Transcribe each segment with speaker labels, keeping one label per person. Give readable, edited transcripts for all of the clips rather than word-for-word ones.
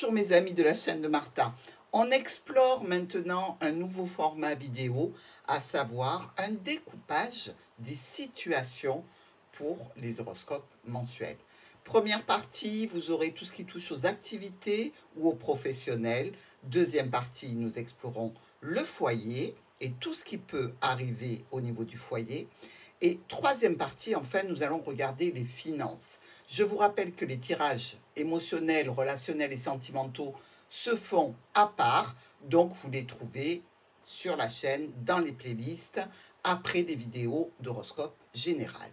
Speaker 1: Bonjour mes amis de la chaîne de Martha. On explore maintenant un nouveau format vidéo, à savoir un découpage des situations pour les horoscopes mensuels. Première partie, vous aurez tout ce qui touche aux activités ou aux professionnels. Deuxième partie, nous explorons le foyer et tout ce qui peut arriver au niveau du foyer. Et troisième partie, enfin, nous allons regarder les finances. Je vous rappelle que les tirages émotionnels, relationnels et sentimentaux se font à part, donc vous les trouvez sur la chaîne, dans les playlists, après des vidéos d'horoscope général.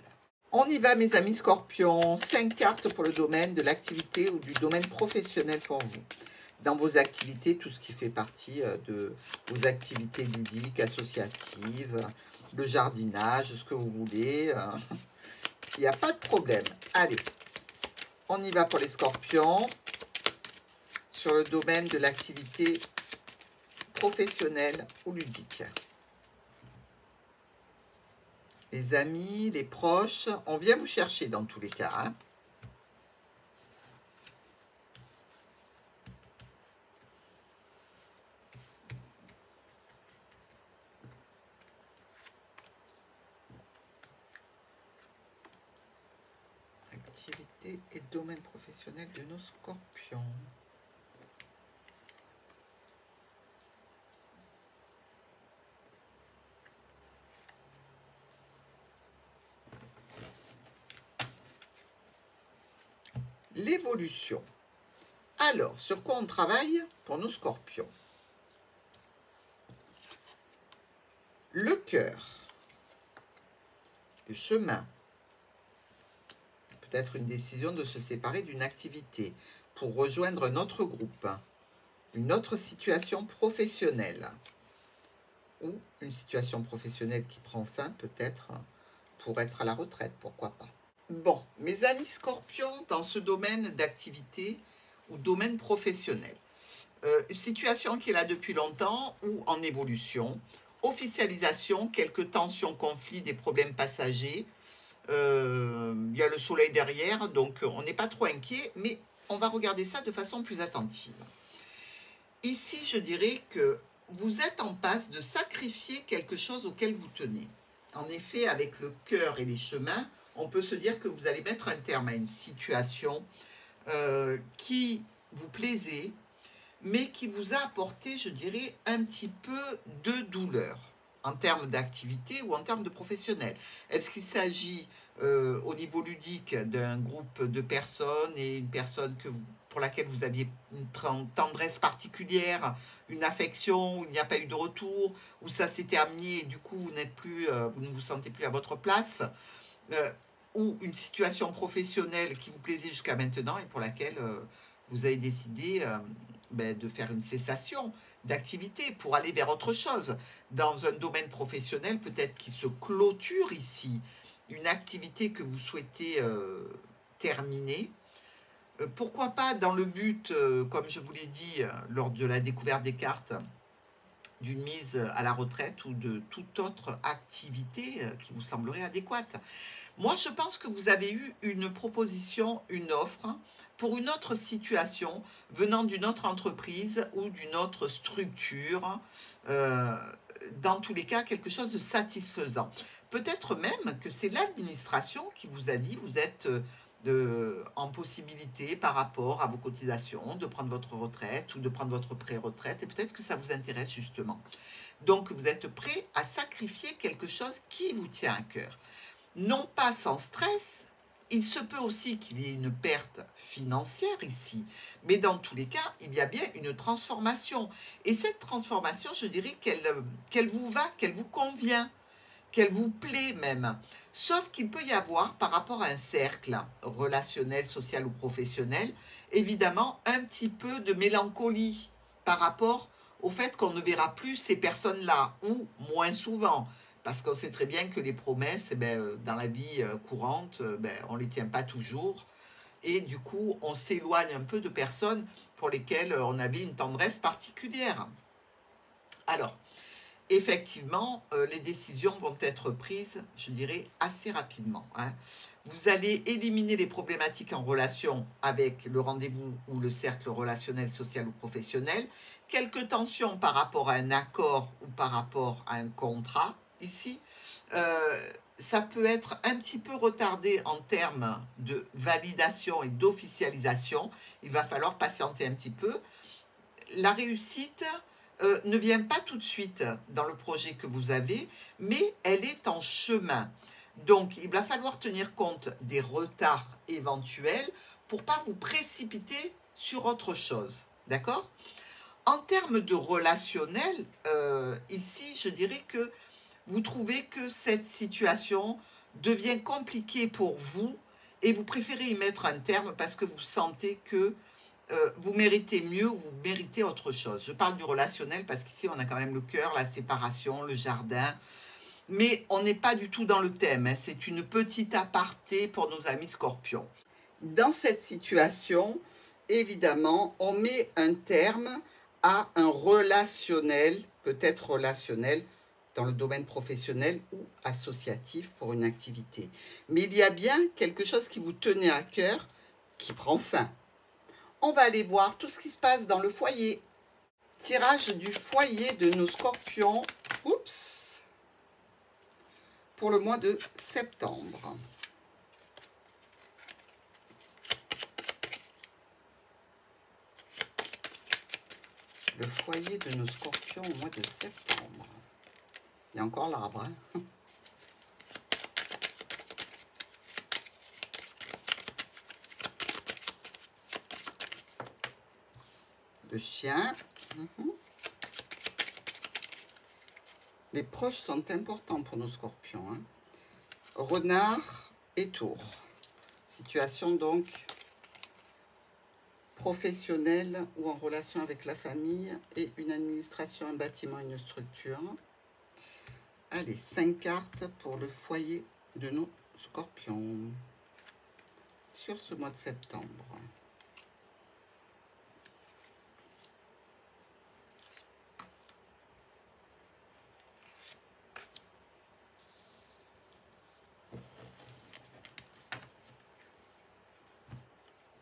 Speaker 1: On y va mes amis scorpions, 5 cartes pour le domaine de l'activité ou du domaine professionnel pour vous. Dans vos activités, tout ce qui fait partie de vos activités ludiques, associatives, le jardinage, ce que vous voulez. Il n'y a pas de problème. Allez, on y va pour les scorpions. Sur le domaine de l'activité professionnelle ou ludique. Les amis, les proches, on vient vous chercher dans tous les cas. Hein. Activité et domaine professionnel de nos scorpions. L'évolution. Alors, sur quoi on travaille pour nos scorpions? Le cœur, le chemin, peut-être une décision de se séparer d'une activité pour rejoindre un autre groupe, une autre situation professionnelle ou une situation professionnelle qui prend fin peut-être pour être à la retraite, pourquoi pas. Bon, mes amis scorpions, dans ce domaine d'activité ou domaine professionnel, situation qui est là depuis longtemps ou en évolution, officialisation, quelques tensions, conflits, des problèmes passagers, il y a le soleil derrière, donc on n'est pas trop inquiet, mais on va regarder ça de façon plus attentive. Ici, je dirais que vous êtes en passe de sacrifier quelque chose auquel vous tenez. En effet, avec le cœur et les chemins, on peut se dire que vous allez mettre un terme à une situation qui vous plaisait, mais qui vous a apporté, je dirais, un petit peu de douleur en termes d'activité ou en termes de professionnel. Est-ce qu'il s'agit au niveau ludique d'un groupe de personnes et une personne pour laquelle vous aviez une tendresse particulière, une affection, où il n'y a pas eu de retour, où ça s'est terminé et du coup vous n'êtes plus, vous ne vous sentez plus à votre place, ou une situation professionnelle qui vous plaisait jusqu'à maintenant et pour laquelle vous avez décidé de faire une cessation d'activité pour aller vers autre chose. Dans un domaine professionnel, peut-être qui se clôture ici, une activité que vous souhaitez terminer. Pourquoi pas dans le but, comme je vous l'ai dit lors de la découverte des cartes, d'une mise à la retraite ou de toute autre activité qui vous semblerait adéquate. Moi, je pense que vous avez eu une proposition, une offre pour une autre situation venant d'une autre entreprise ou d'une autre structure. Dans tous les cas, quelque chose de satisfaisant. Peut-être même que c'est l'administration qui vous a dit vous êtes en possibilité par rapport à vos cotisations de prendre votre retraite ou de prendre votre pré-retraite et peut-être que ça vous intéresse justement. Donc vous êtes prêt à sacrifier quelque chose qui vous tient à cœur. Non pas sans stress, il se peut aussi qu'il y ait une perte financière ici, mais dans tous les cas, il y a bien une transformation. Et cette transformation, je dirais qu'elle vous va, qu'elle vous convient, qu'elle vous plaît même. Sauf qu'il peut y avoir, par rapport à un cercle relationnel, social ou professionnel, évidemment un petit peu de mélancolie par rapport au fait qu'on ne verra plus ces personnes-là, ou moins souvent. Parce qu'on sait très bien que les promesses, dans la vie courante, on ne les tient pas toujours. Et du coup, on s'éloigne un peu de personnes pour lesquelles on avait une tendresse particulière. Alors, effectivement, les décisions vont être prises, je dirais, assez rapidement. Hein. Vous allez éliminer les problématiques en relation avec le rendez-vous ou le cercle relationnel, social ou professionnel. Quelques tensions par rapport à un accord ou par rapport à un contrat, ici. Ça peut être un petit peu retardé en termes de validation et d'officialisation. Il va falloir patienter un petit peu. La réussite ne vient pas tout de suite dans le projet que vous avez, mais elle est en chemin. Donc, il va falloir tenir compte des retards éventuels pour ne pas vous précipiter sur autre chose. D'accord ? En termes de relationnel, ici, je dirais que vous trouvez que cette situation devient compliquée pour vous et vous préférez y mettre un terme parce que vous sentez que vous méritez mieux, vous méritez autre chose. Je parle du relationnel parce qu'ici, on a quand même le cœur, la séparation, le jardin. Mais on n'est pas du tout dans le thème. Hein. C'est une petite aparté pour nos amis scorpions. Dans cette situation, évidemment, on met un terme à un relationnel, peut-être relationnel, dans le domaine professionnel ou associatif pour une activité. Mais il y a bien quelque chose qui vous tenait à cœur qui prend fin. On va aller voir tout ce qui se passe dans le foyer. Tirage du foyer de nos scorpions. Oups. Pour le mois de septembre. Le foyer de nos scorpions au mois de septembre. Il y a encore l'arbre. Hein. Le chien. Les proches sont importants pour nos scorpions. Hein. Renard et tour. Situation donc professionnelle ou en relation avec la famille et une administration, un bâtiment, une structure. Allez, 5 cartes pour le foyer de nos scorpions sur ce mois de septembre.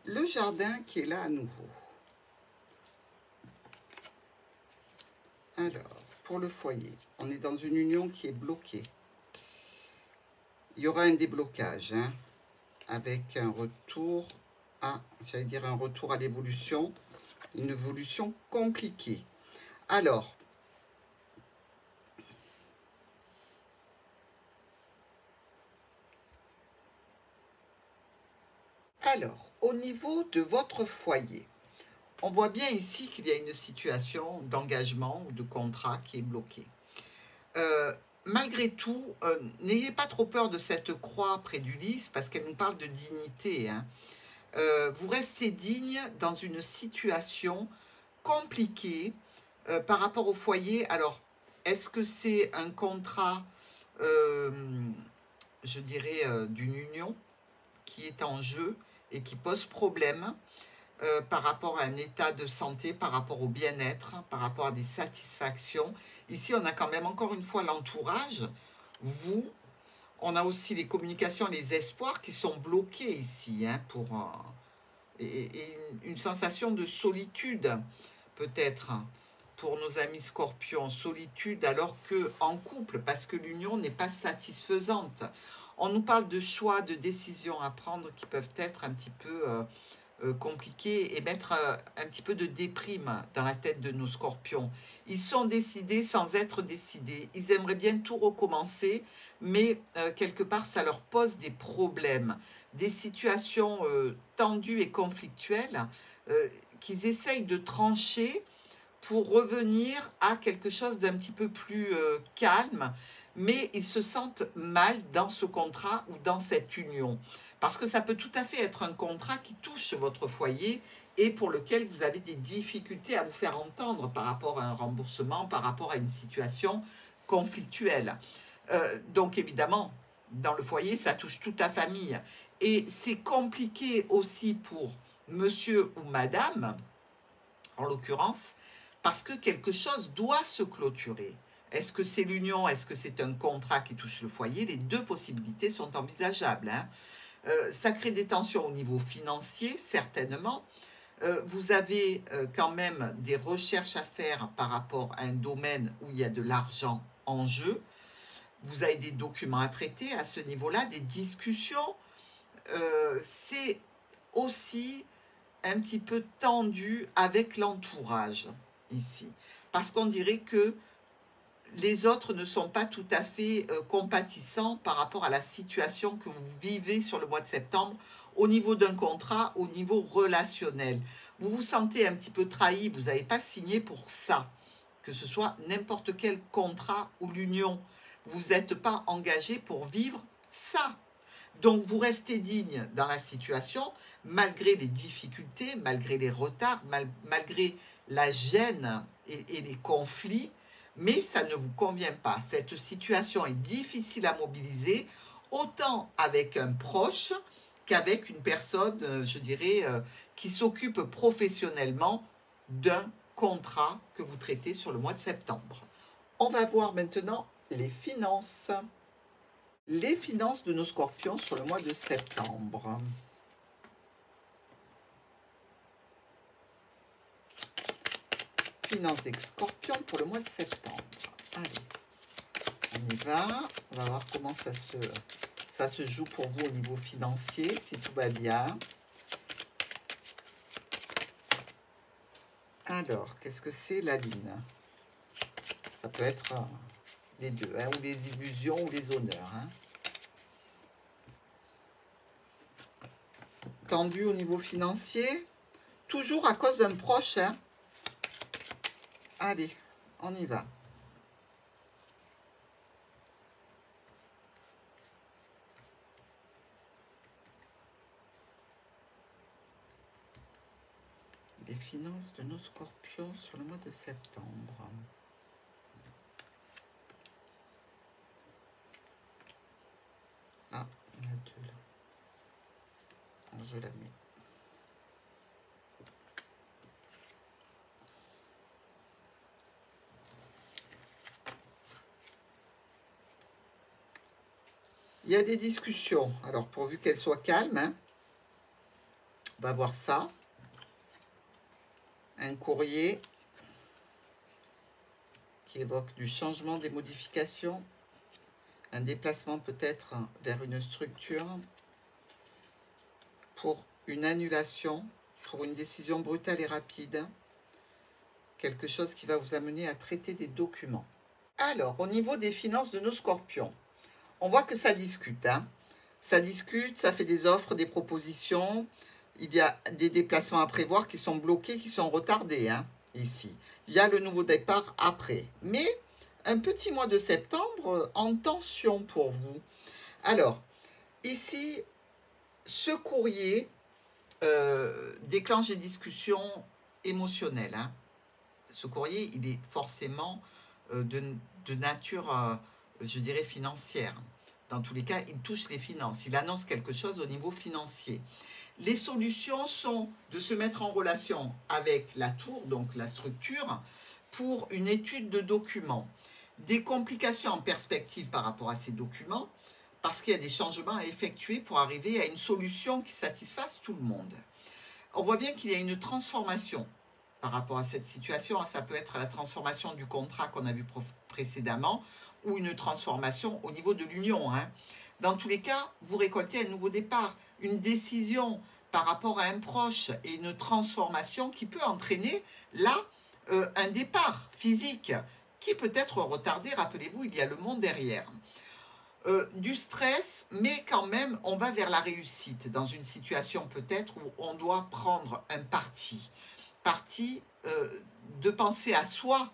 Speaker 1: Le jardin qui est là à nouveau. Alors, pour le foyer, on est dans une union qui est bloquée. Il y aura un déblocage, hein, avec un retour à, j'allais dire un retour à l'évolution, une évolution compliquée. Alors, au niveau de votre foyer, on voit bien ici qu'il y a une situation d'engagement ou de contrat qui est bloquée. Malgré tout, n'ayez pas trop peur de cette croix près du lys parce qu'elle nous parle de dignité. Hein. Vous restez digne dans une situation compliquée par rapport au foyer. Alors, est-ce que c'est un contrat, je dirais, d'une union qui est en jeu et qui pose problème par rapport à un état de santé, par rapport au bien-être, par rapport à des satisfactions. Ici, on a quand même encore une fois l'entourage, vous. On a aussi les communications, les espoirs qui sont bloqués ici, hein, et une sensation de solitude, peut-être, pour nos amis scorpions. Solitude alors qu'en couple, parce que l'union n'est pas satisfaisante. On nous parle de choix, de décisions à prendre qui peuvent être un petit peu compliqués et mettre un petit peu de déprime dans la tête de nos scorpions. Ils sont décidés sans être décidés. Ils aimeraient bien tout recommencer, mais quelque part, ça leur pose des problèmes, des situations tendues et conflictuelles qu'ils essayent de trancher pour revenir à quelque chose d'un petit peu plus calme, mais ils se sentent mal dans ce contrat ou dans cette union. Parce que ça peut tout à fait être un contrat qui touche votre foyer et pour lequel vous avez des difficultés à vous faire entendre par rapport à un remboursement, par rapport à une situation conflictuelle. Donc évidemment, dans le foyer, ça touche toute la famille. Et c'est compliqué aussi pour monsieur ou madame, en l'occurrence, parce que quelque chose doit se clôturer. Est-ce que c'est l'union? Est-ce que c'est un contrat qui touche le foyer? Les deux possibilités sont envisageables, hein. Ça crée des tensions au niveau financier, certainement. Vous avez quand même des recherches à faire par rapport à un domaine où il y a de l'argent en jeu. Vous avez des documents à traiter à ce niveau-là, des discussions. C'est aussi un petit peu tendu avec l'entourage ici. Parce qu'on dirait que les autres ne sont pas tout à fait compatissants par rapport à la situation que vous vivez sur le mois de septembre au niveau d'un contrat, au niveau relationnel. Vous vous sentez un petit peu trahi, vous n'avez pas signé pour ça, que ce soit n'importe quel contrat ou l'union. Vous n'êtes pas engagé pour vivre ça. Donc vous restez digne dans la situation, malgré les difficultés, malgré les retards, malgré la gêne et les conflits, mais ça ne vous convient pas. Cette situation est difficile à mobiliser, autant avec un proche qu'avec une personne, je dirais, qui s'occupe professionnellement d'un contrat que vous traitez sur le mois de septembre. On va voir maintenant les finances. Les finances de nos scorpions sur le mois de septembre. Finances des scorpions pour le mois de septembre. Allez, on y va. On va voir comment ça se joue pour vous au niveau financier, si tout va bien. Alors, qu'est-ce que c'est la lune? Ça peut être les deux, hein, ou les illusions ou les honneurs. Hein. Tendu au niveau financier, toujours à cause d'un proche. Hein. Allez, on y va. Les finances de nos scorpions sur le mois de septembre. Ah, il y en a deux là. Alors, je la mets. Il y a des discussions. Alors, pourvu qu'elles soient calmes, hein, on va voir ça. Un courrier qui évoque du changement, des modifications. Un déplacement peut-être vers une structure pour une annulation, pour une décision brutale et rapide. Quelque chose qui va vous amener à traiter des documents. Alors, au niveau des finances de nos scorpions, on voit que ça discute. Hein. Ça discute, ça fait des offres, des propositions. Il y a des déplacements à prévoir qui sont bloqués, qui sont retardés, hein, ici. Il y a le nouveau départ après. Mais un petit mois de septembre en tension pour vous. Alors, ici, ce courrier déclenche des discussions émotionnelles. Hein. Ce courrier, il est forcément de nature, je dirais, financière. Dans tous les cas, il touche les finances. Il annonce quelque chose au niveau financier. Les solutions sont de se mettre en relation avec la tour, donc la structure, pour une étude de documents. Des complications en perspective par rapport à ces documents, parce qu'il y a des changements à effectuer pour arriver à une solution qui satisfasse tout le monde. On voit bien qu'il y a une transformation par rapport à cette situation. Ça peut être la transformation du contrat qu'on a vu précédemment ou une transformation au niveau de l'union. Hein. Dans tous les cas, vous récoltez un nouveau départ, une décision par rapport à un proche et une transformation qui peut entraîner là un départ physique qui peut être retardé. Rappelez-vous, il y a le monde derrière. Du stress, mais quand même, on va vers la réussite dans une situation peut-être où on doit prendre un parti de penser à soi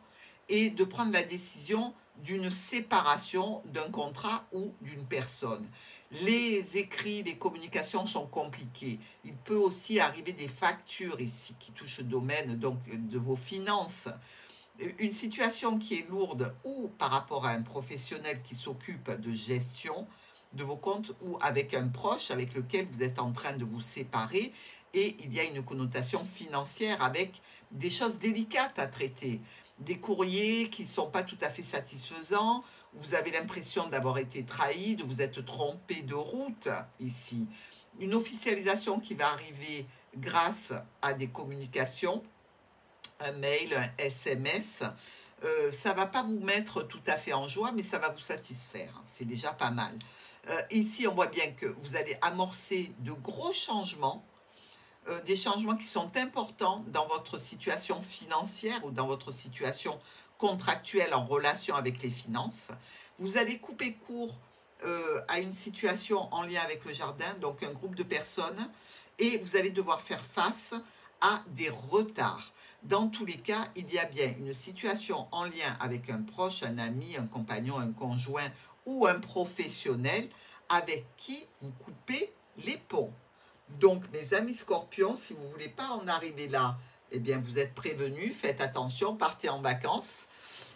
Speaker 1: et de prendre la décision d'une séparation d'un contrat ou d'une personne. Les écrits, les communications sont compliqués. Il peut aussi arriver des factures ici qui touchent le domaine donc, de vos finances. Une situation qui est lourde ou par rapport à un professionnel qui s'occupe de gestion de vos comptes ou avec un proche avec lequel vous êtes en train de vous séparer et il y a une connotation financière avec des choses délicates à traiter. des courriers qui ne sont pas tout à fait satisfaisants, vous avez l'impression d'avoir été trahi, de vous être trompé de route ici. Une officialisation qui va arriver grâce à des communications, un mail, un SMS, ça ne va pas vous mettre tout à fait en joie, mais ça va vous satisfaire. C'est déjà pas mal. Ici, on voit bien que vous allez amorcer de gros changements, des changements qui sont importants dans votre situation financière ou dans votre situation contractuelle en relation avec les finances. Vous allez couper court à une situation en lien avec le jardin, donc un groupe de personnes, et vous allez devoir faire face à des retards. Dans tous les cas, il y a bien une situation en lien avec un proche, un ami, un compagnon, un conjoint ou un professionnel avec qui vous coupez les ponts. Donc, mes amis scorpions, si vous ne voulez pas en arriver là, eh bien, vous êtes prévenus, faites attention, partez en vacances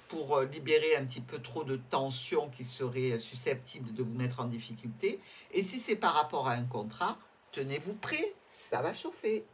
Speaker 1: pour libérer un petit peu trop de tensions qui seraient susceptibles de vous mettre en difficulté. Et si c'est par rapport à un contrat, tenez-vous prêts, ça va chauffer.